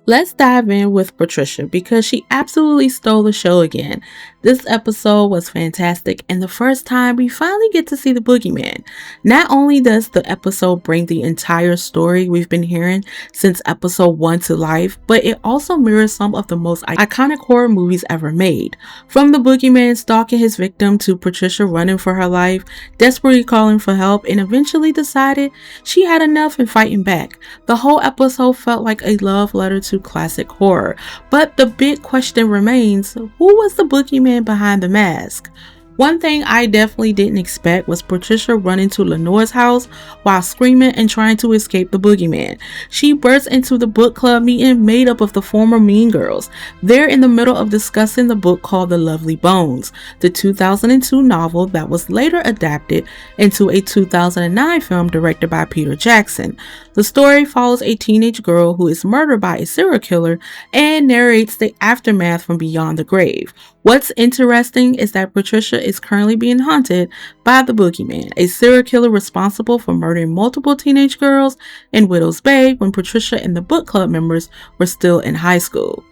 Let's dive in with Patricia because she absolutely stole the show again. This episode was fantastic, and the first time we finally get to see the Boogeyman. Not only does the episode bring the entire story we've been hearing since episode 1 to life, but it also mirrors some of the most iconic horror movies ever made. From the Boogeyman stalking his victim to Patricia running for her life, desperately calling for help, and eventually decided she had enough and fighting back. The whole episode felt like a love letter to classic horror, but the big question remains, who was the Boogeyman behind the mask? One thing I definitely didn't expect was Patricia running to Lenore's house while screaming and trying to escape the Boogeyman. She bursts into the book club meeting made up of the former Mean Girls. They're in the middle of discussing the book called The Lovely Bones, the 2002 novel that was later adapted into a 2009 film directed by Peter Jackson. The story follows a teenage girl who is murdered by a serial killer and narrates the aftermath from beyond the grave. What's interesting is that Patricia is currently being hunted by the Boogeyman, a serial killer responsible for murdering multiple teenage girls in Widow's Bay when Patricia and the book club members were still in high school.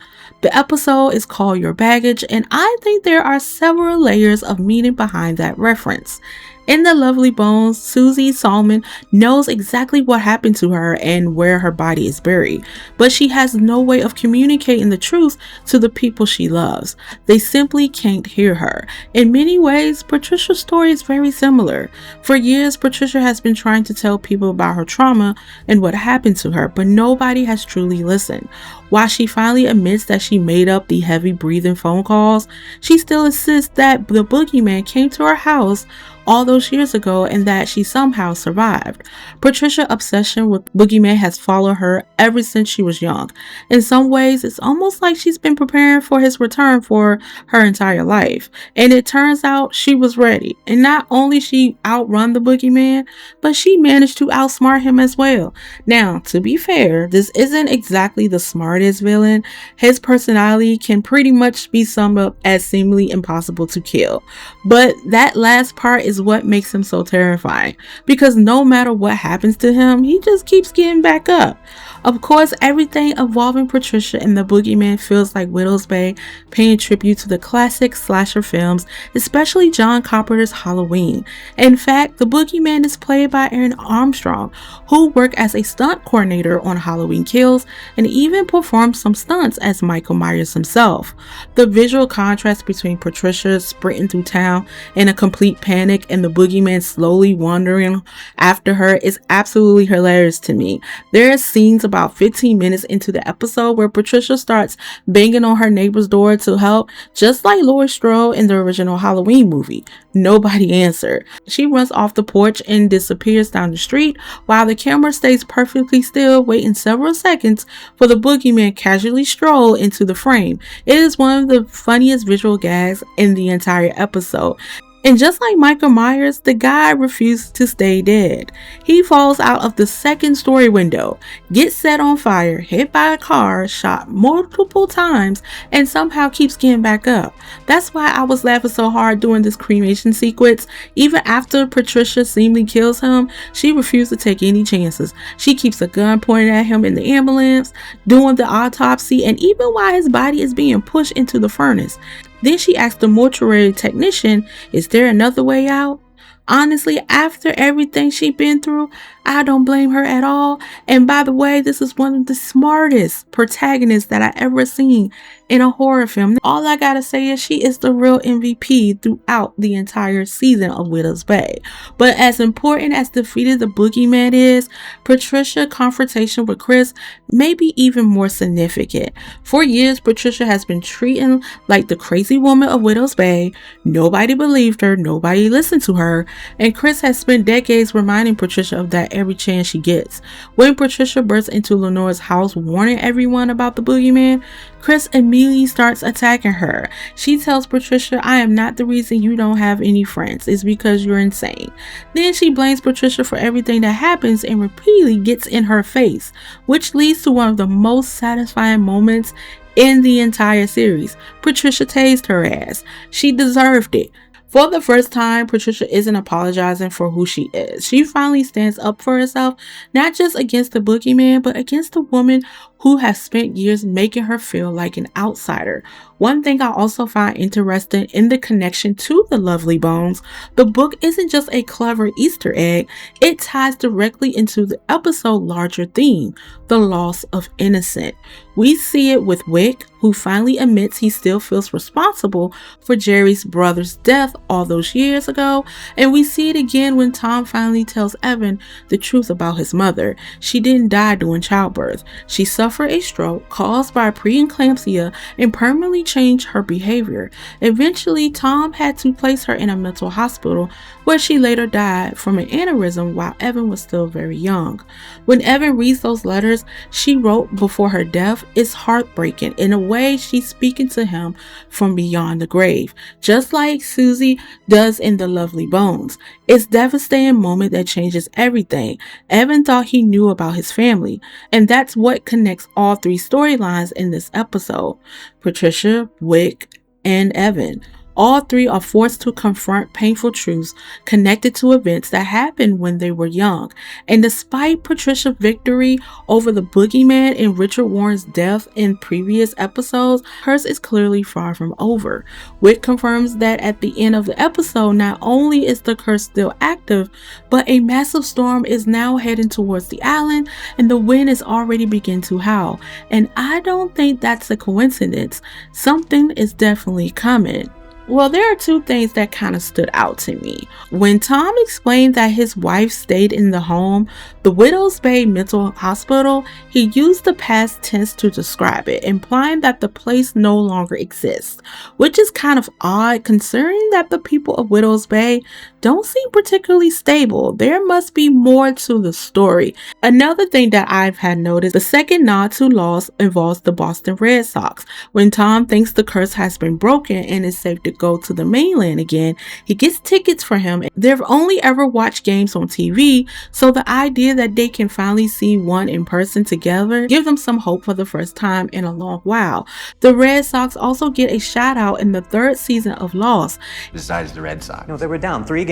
The episode is called Your Baggage, and I think there are several layers of meaning behind that reference. In The Lovely Bones, Susie Salmon knows exactly what happened to her and where her body is buried, but she has no way of communicating the truth to the people she loves. They simply can't hear her. In many ways, Patricia's story is very similar. For years, Patricia has been trying to tell people about her trauma and what happened to her, but nobody has truly listened. While she finally admits that she made up the heavy breathing phone calls, she still insists that the Boogeyman came to her house all those years ago and that she somehow survived. Patricia's obsession with Boogeyman has followed her ever since she was young. In some ways, it's almost like she's been preparing for his return for her entire life. And it turns out she was ready. And not only she outrun the Boogeyman, but she managed to outsmart him as well. Now, to be fair, this isn't exactly the smartest villain. His personality can pretty much be summed up as seemingly impossible to kill. But that last part is what makes him so terrifying, because no matter what happens to him, he just keeps getting back up. Of course, everything involving Patricia and the Boogeyman feels like Widow's Bay paying tribute to the classic slasher films, especially John Carpenter's Halloween. In fact, the Boogeyman is played by Aaron Armstrong, who worked as a stunt coordinator on Halloween Kills and even performed some stunts as Michael Myers himself. The visual contrast between Patricia sprinting through town in a complete panic and the Boogeyman slowly wandering after her is absolutely hilarious to me. There are scenes about 15 minutes into the episode where Patricia starts banging on her neighbor's door to help, just like Laurie Strode in the original Halloween movie. Nobody answered. She runs off the porch and disappears down the street while the camera stays perfectly still, waiting several seconds for the Boogeyman casually stroll into the frame. It is one of the funniest visual gags in the entire episode. And just like Michael Myers, the guy refused to stay dead. He falls out of the second story window, gets set on fire, hit by a car, shot multiple times, and somehow keeps getting back up. That's why I was laughing so hard during this cremation sequence. Even after Patricia seemingly kills him, she refused to take any chances. She keeps a gun pointed at him in the ambulance, doing the autopsy, and even while his body is being pushed into the furnace. Then she asked the mortuary technician, is there another way out? Honestly, after everything she'd been through, I don't blame her at all. And by the way, this is one of the smartest protagonists that I ever seen in a horror film. All I gotta say is she is the real MVP throughout the entire season of Widow's Bay. But as important as defeating the Boogeyman is, Patricia's confrontation with Chris may be even more significant. For years, Patricia has been treated like the crazy woman of Widow's Bay. Nobody believed her, nobody listened to her, and Chris has spent decades reminding Patricia of that every chance she gets. When Patricia bursts into Lenore's house warning everyone about the Boogeyman, Chris immediately starts attacking her. She tells Patricia, I am not the reason you don't have any friends. It's because you're insane. Then she blames Patricia for everything that happens and repeatedly gets in her face, which leads to one of the most satisfying moments in the entire series. Patricia tased her ass. She deserved it. For the first time, Patricia isn't apologizing for who she is. She finally stands up for herself, not just against the boogeyman, but against the woman who has spent years making her feel like an outsider. One thing I also find interesting in the connection to the Lovely Bones, the book isn't just a clever Easter egg, it ties directly into the episode's larger theme, the loss of innocence. We see it with Wick, who finally admits he still feels responsible for Jerry's brother's death all those years ago, and we see it again when Tom finally tells Evan the truth about his mother. She didn't die during childbirth. She suffered a stroke caused by preeclampsia and permanently changed her behavior. Eventually, Tom had to place her in a mental hospital where she later died from an aneurysm while Evan was still very young. When Evan reads those letters she wrote before her death, it's heartbreaking. In a way, she's speaking to him from beyond the grave, just like Susie does in The Lovely Bones. It's a devastating moment that changes everything. Evan thought he knew about his family, and that's what connects all three storylines in this episode: Patricia, Wick, and Evan. All three are forced to confront painful truths connected to events that happened when they were young. And despite Patricia's victory over the boogeyman and Richard Warren's death in previous episodes, hers is clearly far from over. Wick confirms that at the end of the episode, not only is the curse still active, but a massive storm is now heading towards the island and the wind is already beginning to howl. And I don't think that's a coincidence. Something is definitely coming. Well, there are two things that kind of stood out to me. When Tom explained that his wife stayed in the home, the Widows Bay Mental Hospital, he used the past tense to describe it, implying that the place no longer exists, which is kind of odd considering that the people of Widows Bay don't seem particularly stable. There must be more to the story. Another thing that I've had noticed, the second nod to loss involves the Boston Red Sox. When Tom thinks the curse has been broken and is safe to go to the mainland again, he gets tickets for him. They've only ever watched games on TV, so the idea that they can finally see one in person together gives them some hope for the first time in a long while. The Red Sox also get a shout out in the third season of Lost. Besides the Red Sox. No, they were down 3-0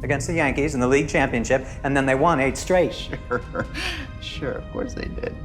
against the Yankees in the league championship, and then they won 8 straight. Sure, of course they did.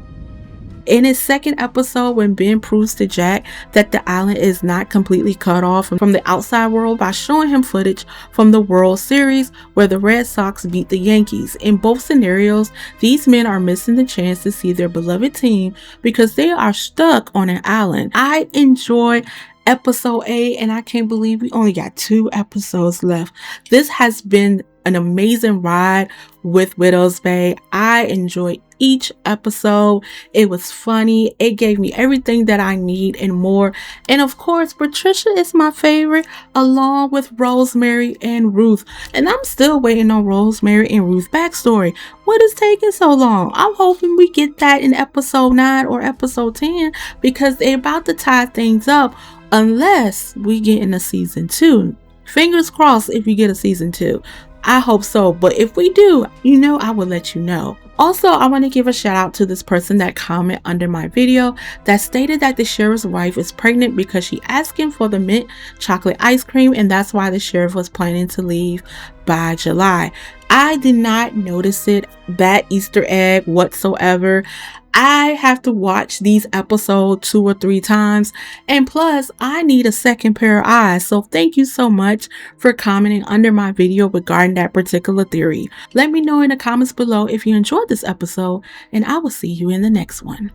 In his second episode, when Ben proves to Jack that the island is not completely cut off from the outside world by showing him footage from the World Series where the Red Sox beat the Yankees. In both scenarios, these men are missing the chance to see their beloved team because they are stuck on an island. I enjoy episode 8 and I can't believe we only got 2 episodes left. This has been an amazing ride with Widows Bay. I enjoyed each episode. It was funny. It gave me everything that I need and more. And of course, Patricia is my favorite, along with Rosemary and Ruth. And I'm still waiting on Rosemary and Ruth's backstory. What is taking so long? I'm hoping we get that in episode 9 or episode 10 because they're about to tie things up unless we get in a season 2. Fingers crossed if we get a season 2. I hope so, but if we do, I will let you know. Also, I want to give a shout out to this person that commented under my video that stated that the sheriff's wife is pregnant because she asked him for the mint chocolate ice cream and that's why the sheriff was planning to leave by July. I did not notice that Easter egg whatsoever. I have to watch these episodes 2 or 3 times, and plus I need a second pair of eyes, so thank you so much for commenting under my video regarding that particular theory. Let me know in the comments below if you enjoyed this episode, and I will see you in the next one.